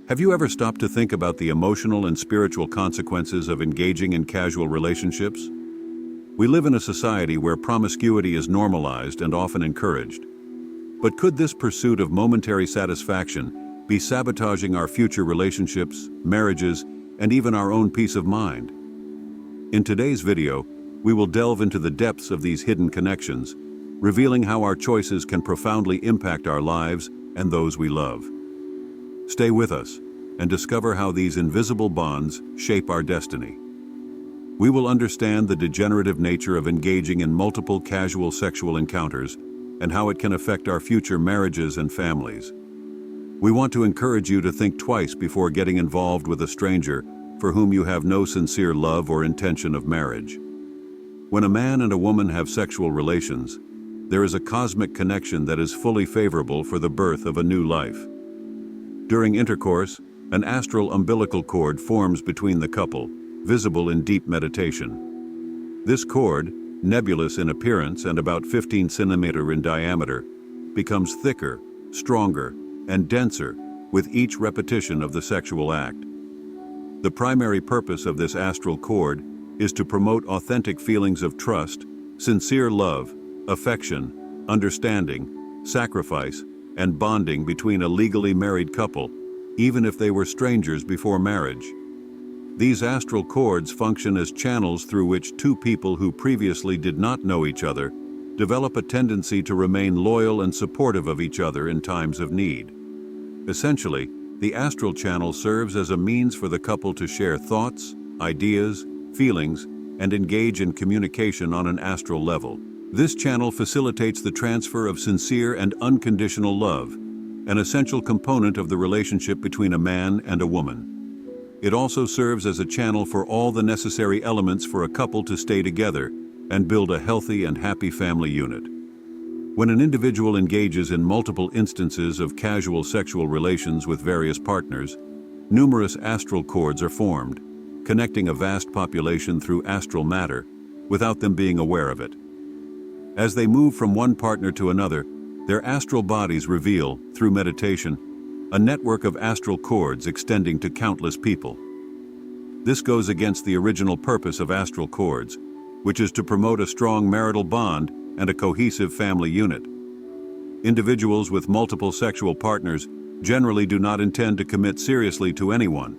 Have you ever stopped to think about the emotional and spiritual consequences of engaging in casual relationships? We live in a society where promiscuity is normalized and often encouraged. But could this pursuit of momentary satisfaction be sabotaging our future relationships, marriages, and even our own peace of mind? In today's video, we will delve into the depths of these hidden connections, revealing how our choices can profoundly impact our lives and those we love. Stay with us and discover how these invisible bonds shape our destiny. We will understand the degenerative nature of engaging in multiple casual sexual encounters and how it can affect our future marriages and families. We want to encourage you to think twice before getting involved with a stranger for whom you have no sincere love or intention of marriage. When a man and a woman have sexual relations, there is a cosmic connection that is fully favorable for the birth of a new life. During intercourse, an astral umbilical cord forms between the couple, visible in deep meditation. This cord, nebulous in appearance and about 15 centimeters in diameter, becomes thicker, stronger, and denser with each repetition of the sexual act. The primary purpose of this astral cord is to promote authentic feelings of trust, sincere love, affection, understanding, sacrifice, and bonding between a legally married couple, even if they were strangers before marriage. These astral cords function as channels through which two people who previously did not know each other develop a tendency to remain loyal and supportive of each other in times of need. Essentially, the astral channel serves as a means for the couple to share thoughts, ideas, feelings, and engage in communication on an astral level. This channel facilitates the transfer of sincere and unconditional love, an essential component of the relationship between a man and a woman. It also serves as a channel for all the necessary elements for a couple to stay together and build a healthy and happy family unit. When an individual engages in multiple instances of casual sexual relations with various partners, numerous astral cords are formed, connecting a vast population through astral matter without them being aware of it. As they move from one partner to another, their astral bodies reveal, through meditation, a network of astral cords extending to countless people. This goes against the original purpose of astral cords, which is to promote a strong marital bond and a cohesive family unit. Individuals with multiple sexual partners generally do not intend to commit seriously to anyone.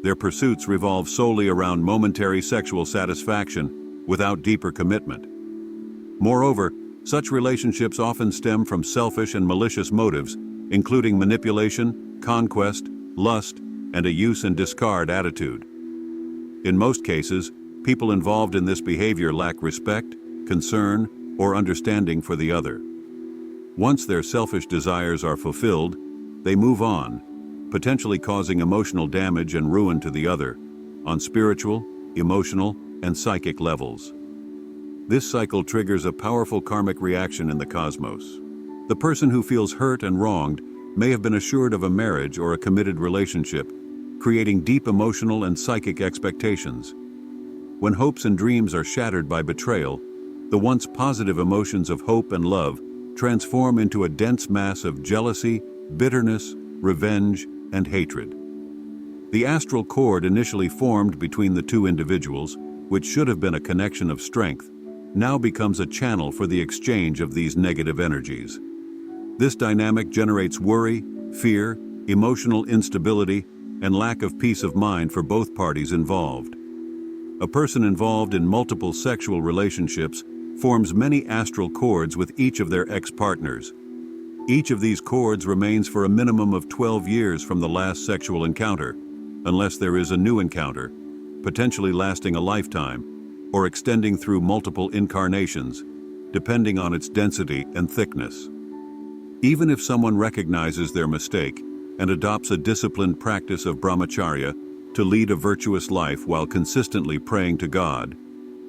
Their pursuits revolve solely around momentary sexual satisfaction without deeper commitment. Moreover, such relationships often stem from selfish and malicious motives, including manipulation, conquest, lust, and a use and discard attitude. In most cases, people involved in this behavior lack respect, concern, or understanding for the other. Once their selfish desires are fulfilled, they move on, potentially causing emotional damage and ruin to the other, on spiritual, emotional, and psychic levels. This cycle triggers a powerful karmic reaction in the cosmos. The person who feels hurt and wronged may have been assured of a marriage or a committed relationship, creating deep emotional and psychic expectations. When hopes and dreams are shattered by betrayal, the once positive emotions of hope and love transform into a dense mass of jealousy, bitterness, revenge, and hatred. The astral cord initially formed between the two individuals, which should have been a connection of strength, now becomes a channel for the exchange of these negative energies. This dynamic generates worry, fear, emotional instability, and lack of peace of mind for both parties involved. A person involved in multiple sexual relationships forms many astral cords with each of their ex-partners. Each of these cords remains for a minimum of 12 years from the last sexual encounter, unless there is a new encounter, potentially lasting a lifetime, or extending through multiple incarnations, depending on its density and thickness. Even if someone recognizes their mistake and adopts a disciplined practice of brahmacharya to lead a virtuous life while consistently praying to God,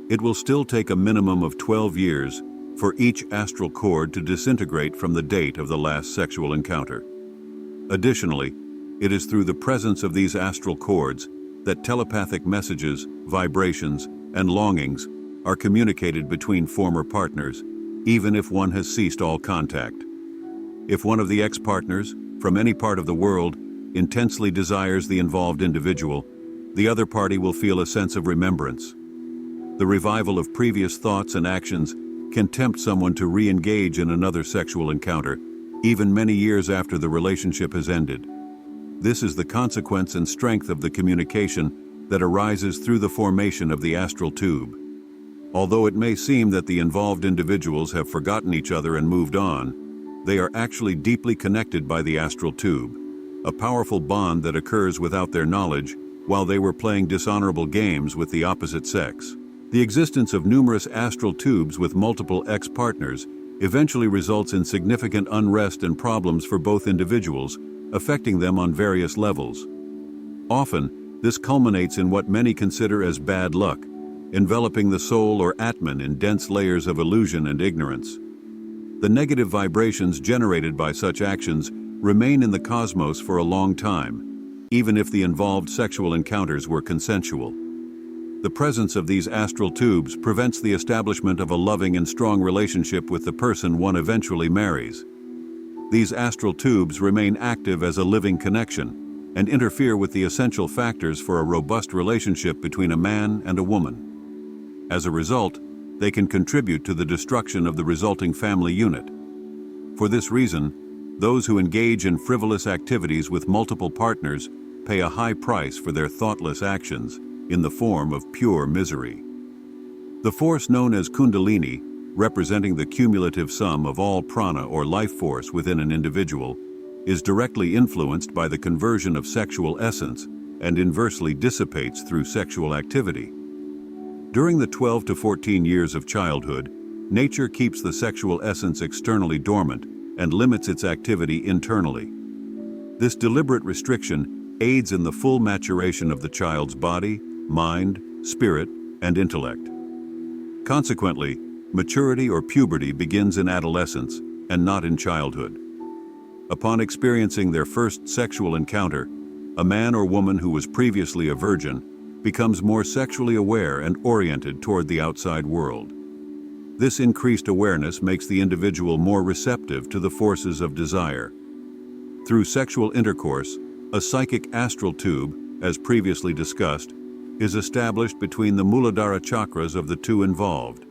it will still take a minimum of 12 years for each astral cord to disintegrate from the date of the last sexual encounter. Additionally, it is through the presence of these astral cords that telepathic messages, vibrations, and longings are communicated between former partners, even if one has ceased all contact. If one of the ex-partners, from any part of the world, intensely desires the involved individual, the other party will feel a sense of remembrance. The revival of previous thoughts and actions can tempt someone to re-engage in another sexual encounter, even many years after the relationship has ended. This is the consequence and strength of the communication that arises through the formation of the astral tube. Although it may seem that the involved individuals have forgotten each other and moved on, they are actually deeply connected by the astral tube, a powerful bond that occurs without their knowledge while they were playing dishonorable games with the opposite sex. The existence of numerous astral tubes with multiple ex-partners eventually results in significant unrest and problems for both individuals, affecting them on various levels. Often, this culminates in what many consider as bad luck, enveloping the soul or Atman in dense layers of illusion and ignorance. The negative vibrations generated by such actions remain in the cosmos for a long time, even if the involved sexual encounters were consensual. The presence of these astral tubes prevents the establishment of a loving and strong relationship with the person one eventually marries. These astral tubes remain active as a living connection and interfere with the essential factors for a robust relationship between a man and a woman. As a result, they can contribute to the destruction of the resulting family unit. For this reason, those who engage in frivolous activities with multiple partners pay a high price for their thoughtless actions in the form of pure misery. The force known as Kundalini, representing the cumulative sum of all prana or life force within an individual, is directly influenced by the conversion of sexual essence and inversely dissipates through sexual activity. During the 12 to 14 years of childhood, nature keeps the sexual essence externally dormant and limits its activity internally. This deliberate restriction aids in the full maturation of the child's body, mind, spirit, and intellect. Consequently, maturity or puberty begins in adolescence and not in childhood. Upon experiencing their first sexual encounter, a man or woman who was previously a virgin becomes more sexually aware and oriented toward the outside world. This increased awareness makes the individual more receptive to the forces of desire. Through sexual intercourse, a psychic astral tube, as previously discussed, is established between the Muladhara chakras of the two involved.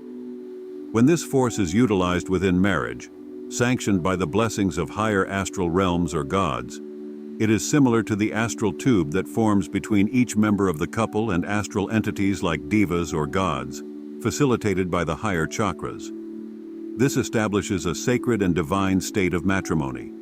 When this force is utilized within marriage, sanctioned by the blessings of higher astral realms or gods, it is similar to the astral tube that forms between each member of the couple and astral entities like devas or gods, facilitated by the higher chakras. This establishes a sacred and divine state of matrimony.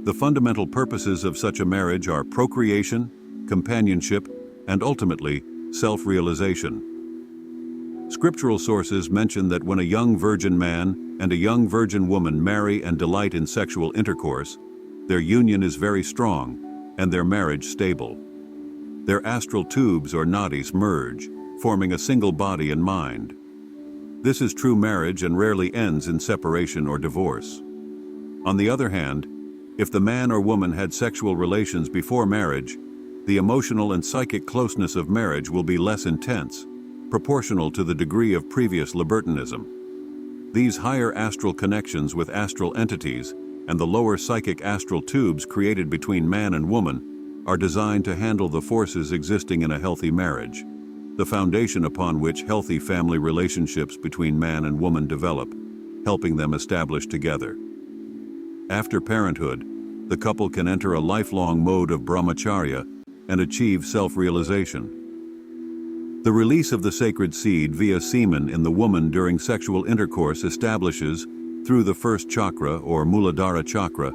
The fundamental purposes of such a marriage are procreation, companionship, and ultimately, self-realization. Scriptural sources mention that when a young virgin man and a young virgin woman marry and delight in sexual intercourse, their union is very strong and their marriage stable. Their astral tubes or nadis merge, forming a single body and mind. This is true marriage and rarely ends in separation or divorce. On the other hand, if the man or woman had sexual relations before marriage, the emotional and psychic closeness of marriage will be less intense, proportional to the degree of previous libertinism. These higher astral connections with astral entities and the lower psychic astral tubes created between man and woman are designed to handle the forces existing in a healthy marriage, the foundation upon which healthy family relationships between man and woman develop, helping them establish together. After parenthood, the couple can enter a lifelong mode of brahmacharya and achieve self-realization. The release of the sacred seed via semen in the woman during sexual intercourse establishes, through the first chakra or Muladhara chakra,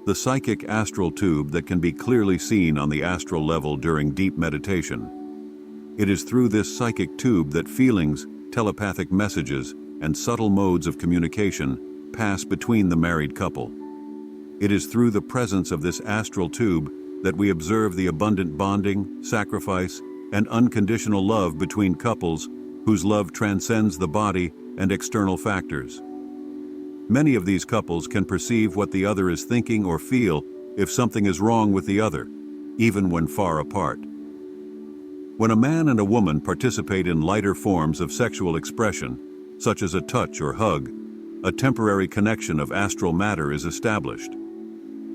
the psychic astral tube that can be clearly seen on the astral level during deep meditation. It is through this psychic tube that feelings, telepathic messages, and subtle modes of communication pass between the married couple. It is through the presence of this astral tube that we observe the abundant bonding, sacrifice, and unconditional love between couples whose love transcends the body and external factors. Many of these couples can perceive what the other is thinking or feel if something is wrong with the other, even when far apart. When a man and a woman participate in lighter forms of sexual expression, such as a touch or hug, a temporary connection of astral matter is established.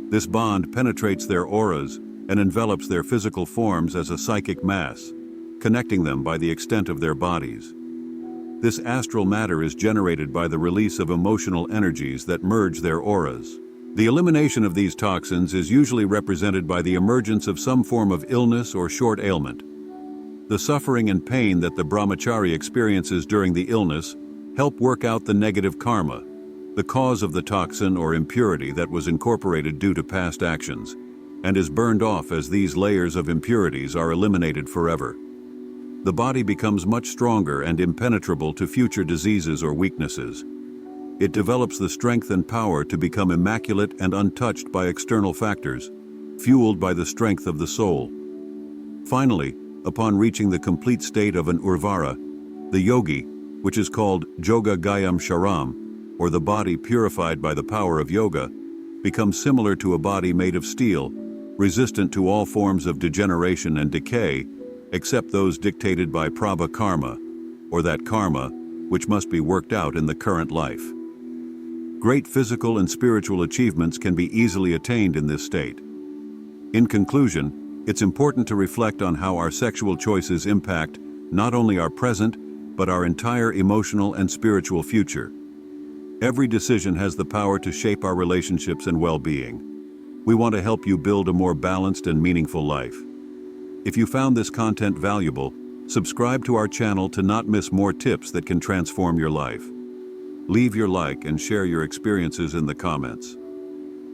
This bond penetrates their auras, and envelops their physical forms as a psychic mass, connecting them by the extent of their bodies. This astral matter is generated by the release of emotional energies that merge their auras. The elimination of these toxins is usually represented by the emergence of some form of illness or short ailment. The suffering and pain that the brahmachari experiences during the illness help work out the negative karma, the cause of the toxin or impurity that was incorporated due to past actions, and is burned off as these layers of impurities are eliminated forever. The body becomes much stronger and impenetrable to future diseases or weaknesses. It develops the strength and power to become immaculate and untouched by external factors, fueled by the strength of the soul. Finally, upon reaching the complete state of an urvara, the yogi, which is called Joga Gayam Sharam, or the body purified by the power of yoga, becomes similar to a body made of steel, resistant to all forms of degeneration and decay, except those dictated by prabha karma, or that karma which must be worked out in the current life. Great physical and spiritual achievements can be easily attained in this state. In conclusion, it's important to reflect on how our sexual choices impact not only our present, but our entire emotional and spiritual future. Every decision has the power to shape our relationships and well-being. We want to help you build a more balanced and meaningful life. If you found this content valuable, subscribe to our channel to not miss more tips that can transform your life. Leave your like and share your experiences in the comments.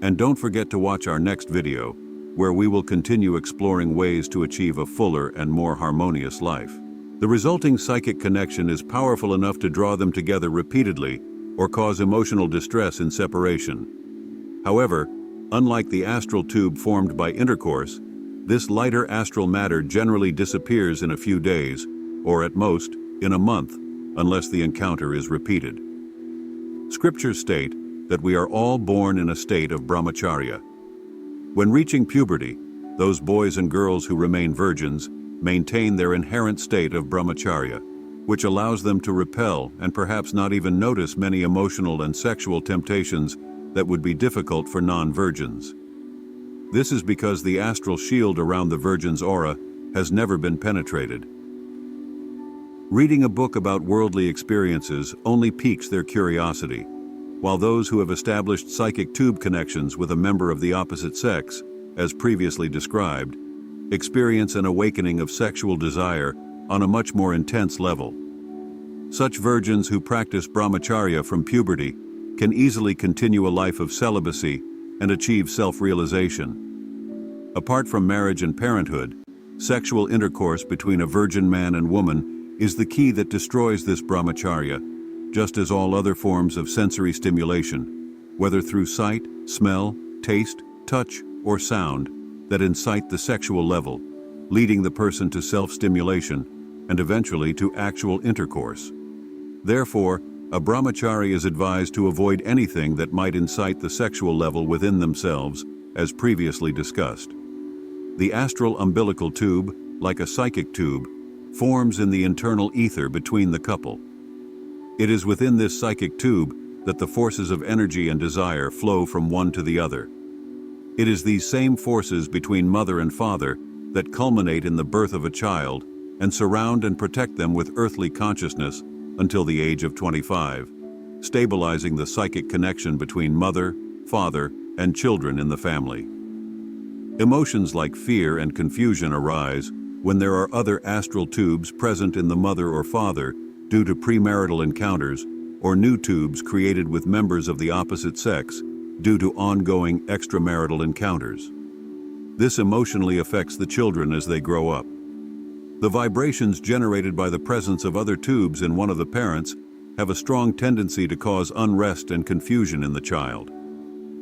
And don't forget to watch our next video, where we will continue exploring ways to achieve a fuller and more harmonious life. The resulting psychic connection is powerful enough to draw them together repeatedly or cause emotional distress in separation. However, unlike the astral tube formed by intercourse, this lighter astral matter generally disappears in a few days, or at most, in a month, unless the encounter is repeated. Scriptures state that we are all born in a state of brahmacharya. When reaching puberty, those boys and girls who remain virgins maintain their inherent state of brahmacharya, which allows them to repel and perhaps not even notice many emotional and sexual temptations that would be difficult for non-virgins. This is because the astral shield around the virgin's aura has never been penetrated. Reading a book about worldly experiences only piques their curiosity, while those who have established psychic tube connections with a member of the opposite sex, as previously described, experience an awakening of sexual desire on a much more intense level. Such virgins who practice brahmacharya from puberty can easily continue a life of celibacy and achieve self-realization. Apart from marriage and parenthood, sexual intercourse between a virgin man and woman is the key that destroys this brahmacharya, just as all other forms of sensory stimulation, whether through sight, smell, taste, touch, or sound, that incite the sexual level, leading the person to self-stimulation and eventually to actual intercourse. Therefore, a brahmachari is advised to avoid anything that might incite the sexual level within themselves, as previously discussed. The astral umbilical tube, like a psychic tube, forms in the internal ether between the couple. It is within this psychic tube that the forces of energy and desire flow from one to the other. It is these same forces between mother and father that culminate in the birth of a child and surround and protect them with earthly consciousness until the age of 25, stabilizing the psychic connection between mother, father, and children in the family. Emotions like fear and confusion arise when there are other astral tubes present in the mother or father due to premarital encounters or new tubes created with members of the opposite sex due to ongoing extramarital encounters. This emotionally affects the children as they grow up. The vibrations generated by the presence of other tubes in one of the parents have a strong tendency to cause unrest and confusion in the child.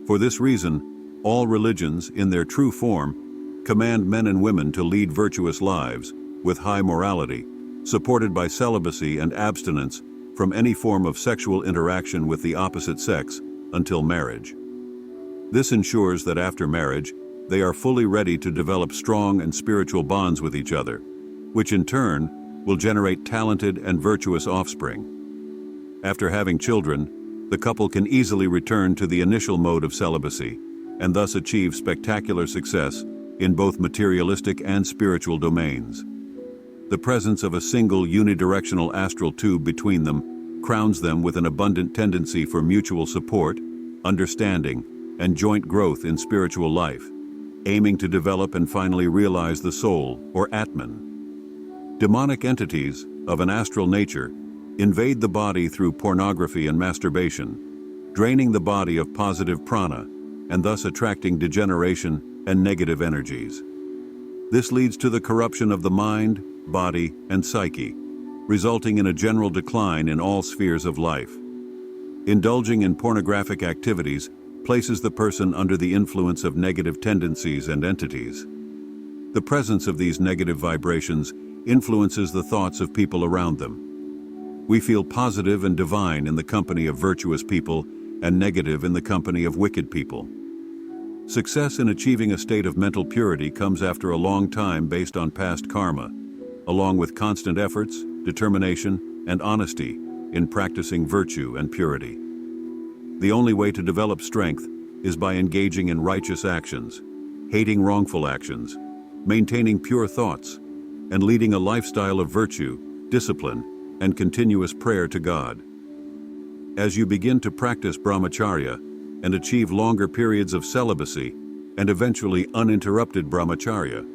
For this reason, all religions, in their true form, command men and women to lead virtuous lives with high morality, supported by celibacy and abstinence from any form of sexual interaction with the opposite sex until marriage. This ensures that after marriage, they are fully ready to develop strong and spiritual bonds with each other, which in turn will generate talented and virtuous offspring. After having children, the couple can easily return to the initial mode of celibacy and thus achieve spectacular success in both materialistic and spiritual domains. The presence of a single unidirectional astral tube between them crowns them with an abundant tendency for mutual support, understanding, and joint growth in spiritual life, aiming to develop and finally realize the soul, or Atman. Demonic entities, of an astral nature, invade the body through pornography and masturbation, draining the body of positive prana, and thus attracting degeneration and negative energies. This leads to the corruption of the mind, body, and psyche, resulting in a general decline in all spheres of life. Indulging in pornographic activities places the person under the influence of negative tendencies and entities. The presence of these negative vibrations influences the thoughts of people around them. We feel positive and divine in the company of virtuous people and negative in the company of wicked people. Success in achieving a state of mental purity comes after a long time based on past karma, along with constant efforts, determination, and honesty in practicing virtue and purity. The only way to develop strength is by engaging in righteous actions, hating wrongful actions, maintaining pure thoughts, and leading a lifestyle of virtue, discipline, and continuous prayer to God. As you begin to practice brahmacharya and achieve longer periods of celibacy and eventually uninterrupted brahmacharya,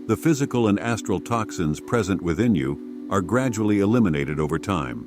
the physical and astral toxins present within you are gradually eliminated over time.